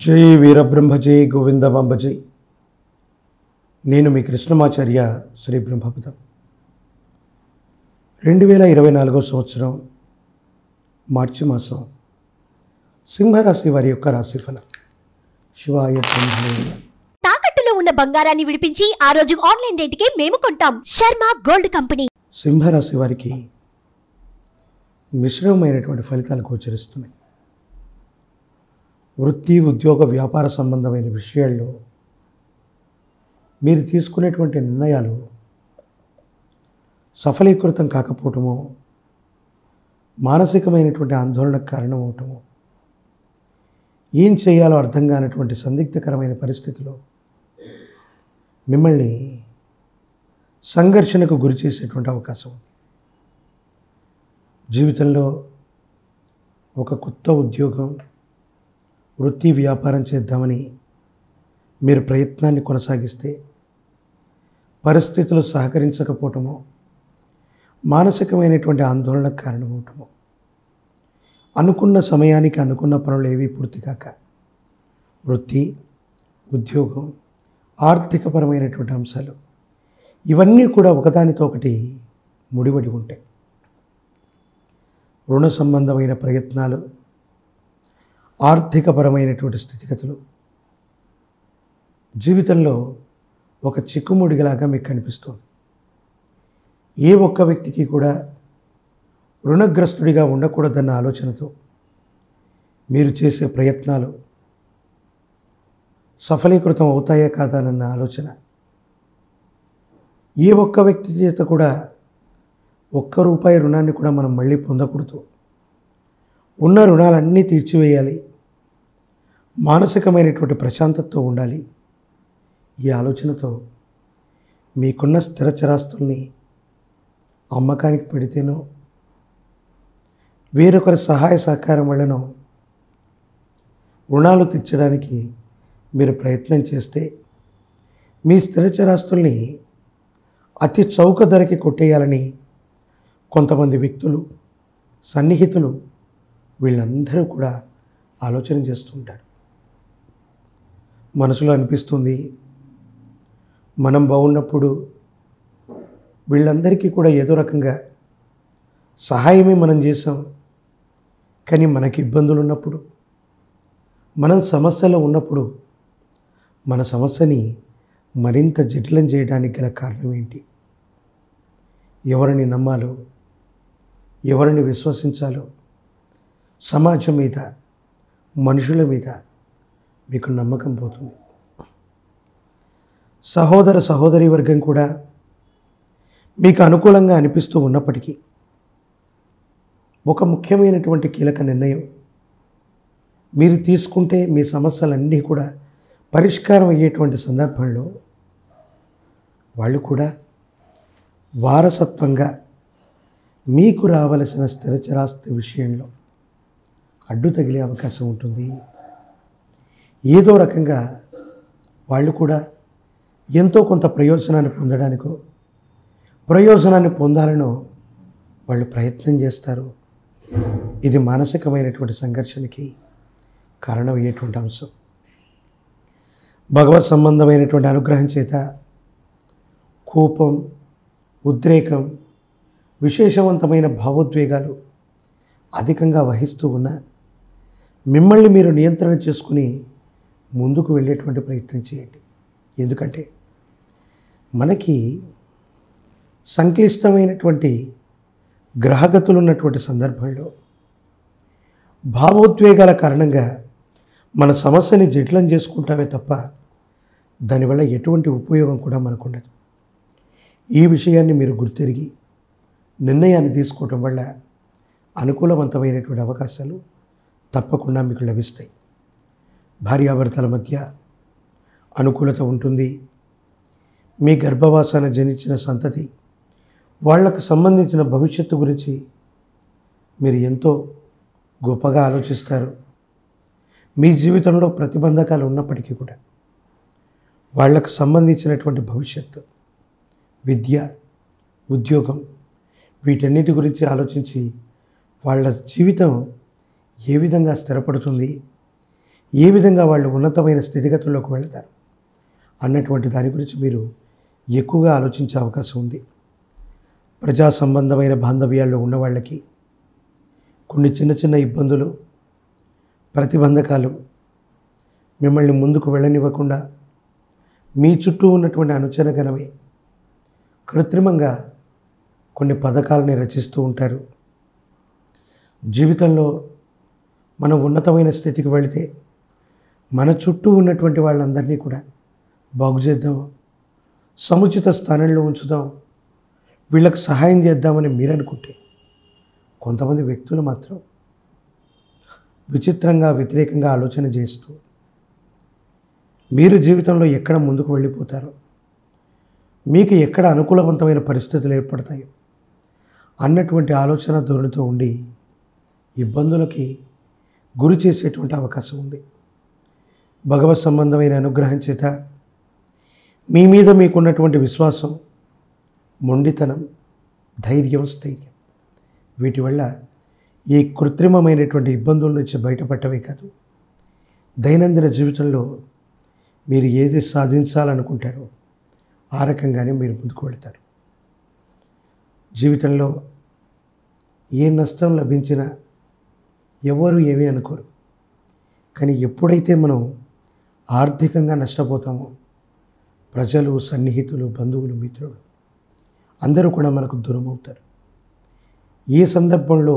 జై వీరబ్రహ్మ జై గోవిందమాంబ జై. నేను మీ కృష్ణమాచార్య శ్రీ బ్రహ్మపదం. 2024 సంవత్సరం మార్చి మాసం సింహరాశి వారి యొక్క రాశిఫలం. శివాయ బ్రహ్మణే. తాకట్టులో ఉన్న బంగారాన్ని విడిపించి ఆ రోజు ఆన్లైన్ రేటుకే మేము కొంటాం. Sharma gold company. సింహరాశి వారికి మిశ్రమమైనటువంటి ఫలితాలు గోచరిస్తున్నాయి. వృత్తి, ఉద్యోగ, వ్యాపార సంబంధమైన విషయాల్లో మీరు తీసుకునేటువంటి నిర్ణయాలు సఫలీకృతం కాకపోవటమో, మానసికమైనటువంటి ఆందోళనకు కారణమవటమో, ఏం చేయాలో అర్థం కానటువంటి సందిగ్ధకరమైన పరిస్థితిలో మిమ్మల్ని సంఘర్షణకు గురి చేసేటువంటి అవకాశం ఉంది. జీవితంలో ఒక కొత్త ఉద్యోగం, వృత్తి, వ్యాపారం చేద్దామని మీరు ప్రయత్నాన్ని కొనసాగిస్తే పరిస్థితులు సహకరించకపోవటమో, మానసికమైనటువంటి ఆందోళనకు కారణమవటమో, అనుకున్న సమయానికి అనుకున్న పనులు ఏవి పూర్తి కాక వృత్తి, ఉద్యోగం, ఆర్థికపరమైనటువంటి అంశాలు ఇవన్నీ కూడా ఒకదానితో ఒకటి ముడిపడి ఉంటాయి. రుణ సంబంధమైన ప్రయత్నాలు, ఆర్థికపరమైనటువంటి స్థితిగతులు జీవితంలో ఒక చిక్కుముడిలాగా మీకు కనిపిస్తుంది. ఏ ఒక్క వ్యక్తికి కూడా రుణగ్రస్తుడిగా ఉండకూడదన్న ఆలోచనతో మీరు చేసే ప్రయత్నాలు సఫలీకృతం అవుతాయా కాదానన్న ఆలోచన, ఏ ఒక్క వ్యక్తి చేత కూడా ₹1 రుణాన్ని కూడా మనం మళ్ళీ పొందకూడదు, ఉన్న రుణాలన్నీ తీర్చివేయాలి, మానసికమైనటువంటి ప్రశాంతతతో ఉండాలి. ఈ ఆలోచనతో మీకున్న స్థిర చరాస్తుల్ని అమ్మకానికి పెడితేనో, వేరొకరి సహాయ సహకారం వల్లనో రుణాలు తీర్చడానికి మీరు ప్రయత్నం చేస్తే మీ స్థిర చరాస్తుల్ని అతి చౌక ధరకి కొట్టేయాలని కొంతమంది వ్యక్తులు, సన్నిహితులు వీళ్ళందరూ కూడా ఆలోచన చేస్తుంటారు. మనసులో అనిపిస్తుంది, మనం బాగున్నప్పుడు వీళ్ళందరికీ కూడా ఏదో రకంగా సహాయమే మనం చేసాం, కానీ మనకి ఇబ్బందులు ఉన్నప్పుడు, మనం సమస్యలో ఉన్నప్పుడు మన సమస్యని మరింత జటిలం చేయడానికి గల కారణం ఏంటి? ఎవరిని నమ్మాలో, ఎవరిని విశ్వసించాలో, సమాజం మీద, మనుషుల మీద మీకు నమ్మకం పోతుంది. సహోదర సహోదరి వర్గం కూడా మీకు అనుకూలంగా అనిపిస్తూ ఉన్నప్పటికీ ఒక ముఖ్యమైనటువంటి కీలక నిర్ణయం మీరు తీసుకుంటే మీ సమస్యలన్నీ కూడా పరిష్కారం అయ్యేటువంటి సందర్భంలో వాళ్ళు కూడా వారసత్వంగా మీకు రావలసిన స్థిరచరాస్తి విషయంలో అడ్డు తగిలే అవకాశం ఉంటుంది. ఏదో రకంగా వాళ్ళు కూడా ఎంతో కొంత ప్రయోజనాన్ని పొందడానికో, ప్రయోజనాన్ని పొందాలనో వాళ్ళు ప్రయత్నం చేస్తారు. ఇది మానసికమైనటువంటి సంఘర్షణకి కారణమయ్యేటువంటి అంశం. భగవత్ సంబంధమైనటువంటి అనుగ్రహం చేత కోపం, ఉద్రేకం, విశేషవంతమైన భావోద్వేగాలు అధికంగా వహిస్తూ ఉన్న మిమ్మల్ని మీరు నియంత్రణ చేసుకుని ముందుకు వెళ్ళేటువంటి ప్రయత్నం చేయండి. ఎందుకంటే మనకి సంక్లిష్టమైనటువంటి గ్రహగతులు ఉన్నటువంటి సందర్భంలో భావోద్వేగాల కారణంగా మన సమస్యని జటిలం చేసుకుంటామే తప్ప దానివల్ల ఎటువంటి ఉపయోగం కూడా మనకు ఉండదు. ఈ విషయాన్ని మీరు గుర్తెరిగి నిర్ణయాన్ని తీసుకోవటం వల్ల అనుకూలవంతమైనటువంటి అవకాశాలు తప్పకుండా మీకు లభిస్తాయి. భార్యాభర్తల మధ్య అనుకూలత ఉంటుంది. మీ గర్భవాసాన జనించిన సంతతి, వాళ్లకు సంబంధించిన భవిష్యత్తు గురించి మీరు ఎంతో గొప్పగా ఆలోచిస్తారు. మీ జీవితంలో ప్రతిబంధకాలు ఉన్నప్పటికీ కూడా వాళ్లకు సంబంధించినటువంటి భవిష్యత్తు, విద్య, ఉద్యోగం వీటన్నిటి గురించి ఆలోచించి వాళ్ళ జీవితం ఏ విధంగా స్థిరపడుతుంది, ఏ విధంగా వాళ్ళు ఉన్నతమైన స్థితిగతుల్లోకి వెళతారు అన్నటువంటి దాని గురించి మీరు ఎక్కువగా ఆలోచించే అవకాశం ఉంది. ప్రజా సంబంధమైన బాంధవ్యాల్లో ఉన్న వాళ్ళకి కొన్ని చిన్న చిన్న ఇబ్బందులు, ప్రతిబంధకాలు మిమ్మల్ని ముందుకు వెళ్ళనివ్వకుండా మీ చుట్టూ ఉన్నటువంటి అనుచరగణమే కృత్రిమంగా కొన్ని పథకాలని రచిస్తూ ఉంటారు. జీవితంలో మనం ఉన్నతమైన స్థితికి వెళితే మన చుట్టూ ఉన్నటువంటి వాళ్ళందరినీ కూడా బాగు చేద్దాం, సముచిత స్థానంలో ఉంచుదాం, వీళ్ళకి సహాయం చేద్దామని మీరు అనుకుంటే కొంతమంది వ్యక్తులు మాత్రం విచిత్రంగా వ్యతిరేకంగా ఆలోచన చేస్తూ మీరు జీవితంలో ఎక్కడ ముందుకు వెళ్ళిపోతారో, మీకు ఎక్కడ అనుకూలవంతమైన పరిస్థితులు ఏర్పడతాయో అన్నటువంటి ఆలోచన ధోరణితో ఉండి ఇబ్బందులకి గురి చేసేటువంటి అవకాశం ఉంది. భగవత్ సంబంధమైన అనుగ్రహం చేత మీ మీద మీకున్నటువంటి విశ్వాసం, మొండితనం, ధైర్యం, స్థైర్యం వీటి వల్ల ఈ కృత్రిమమైనటువంటి ఇబ్బందుల నుంచి బయటపడటమే కాదు, దైనందిన జీవితంలో మీరు ఏది సాధించాలనుకుంటారో ఆ రకంగానే మీరు ముందుకు వెళతారు. జీవితంలో ఏ నష్టం లభించినా ఎవరు ఏమీ అనుకోరు. కానీ ఎప్పుడైతే మనం ఆర్థికంగా నష్టపోతామో ప్రజలు, సన్నిహితులు, బంధువులు, మిత్రులు అందరూ కూడా మనకు దూరం అవుతారు. ఏ సందర్భంలో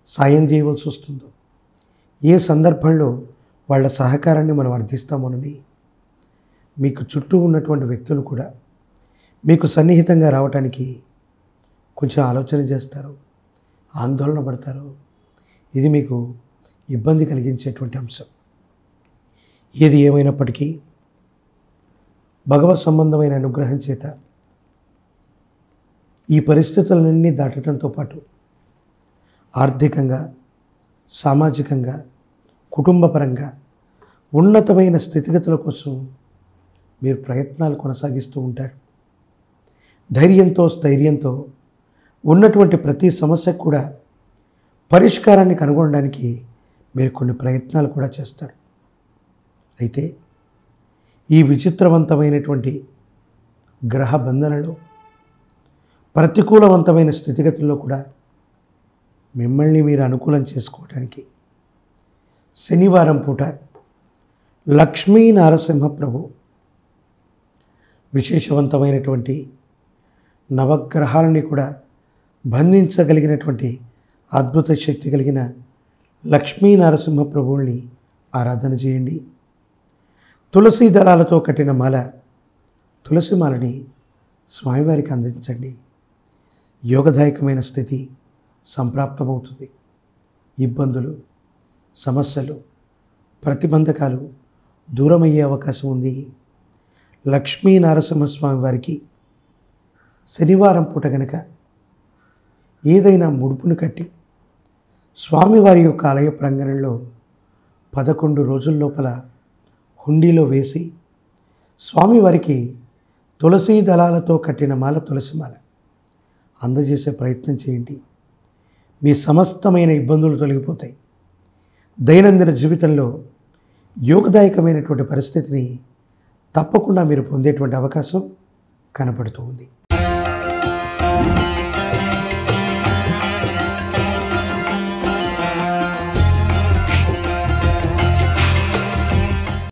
సాయం చేయవలసి వస్తుందో, ఏ సందర్భంలో వాళ్ళ సహకారాన్ని మనం అర్థిస్తామోనని మీకు చుట్టూ ఉన్నటువంటి వ్యక్తులు కూడా మీకు సన్నిహితంగా రావటానికి కొంచెం ఆలోచన చేస్తారు, ఆందోళన పడతారు. ఇది మీకు ఇబ్బంది కలిగించేటువంటి అంశం. ఏది ఏమైనప్పటికీ భగవత్ సంబంధమైన అనుగ్రహం చేత ఈ పరిస్థితులన్నీ దాటడంతో పాటు ఆర్థికంగా, సామాజికంగా, కుటుంబపరంగా ఉన్నతమైన స్థితిగతుల కోసం మీరు ప్రయత్నాలు కొనసాగిస్తూ ఉంటారు. ధైర్యంతో, స్థైర్యంతో ఉన్నటువంటి ప్రతి సమస్యకు కూడా పరిష్కారాన్ని కనుగొనడానికి మీరు కొన్ని ప్రయత్నాలు కూడా చేస్తారు. అయితే ఈ విచిత్రవంతమైనటువంటి గ్రహ బంధనలో, ప్రతికూలవంతమైన స్థితిగతుల్లో కూడా మిమ్మల్ని మీరు అనుకూలం చేసుకోవడానికి శనివారం పూట లక్ష్మీ నారసింహ ప్రభు విశేషవంతమైనటువంటి నవగ్రహాలని కూడా బంధించగలిగినటువంటి అద్భుత శక్తి కలిగిన లక్ష్మీ నరసింహ ప్రభువుని ఆరాధన చేయండి. తులసి దళాలతో కట్టిన మాల, తులసి మాలని స్వామివారికి అందించండి. యోగదాయకమైన స్థితి సంప్రాప్తమవుతుంది. ఇబ్బందులు, సమస్యలు, ప్రతిబంధకాలు దూరమయ్యే అవకాశం ఉంది. లక్ష్మీ నరసింహస్వామి వారికి శనివారం పూట గనక ఏదైనా ముడుపును కట్టి స్వామివారి యొక్క ఆలయ ప్రాంగణంలో 11 రోజుల లోపల హుండీలో వేసి స్వామివారికి తులసీ దళాలతో కట్టిన మాల, తులసి మాల అందజేసే ప్రయత్నం చేయండి. మీ సమస్తమైన ఇబ్బందులు తొలగిపోతాయి. దైనందిన జీవితంలో యోగదాయకమైనటువంటి పరిస్థితిని తప్పకుండా మీరు పొందేటువంటి అవకాశం కనపడుతూ ఉంది.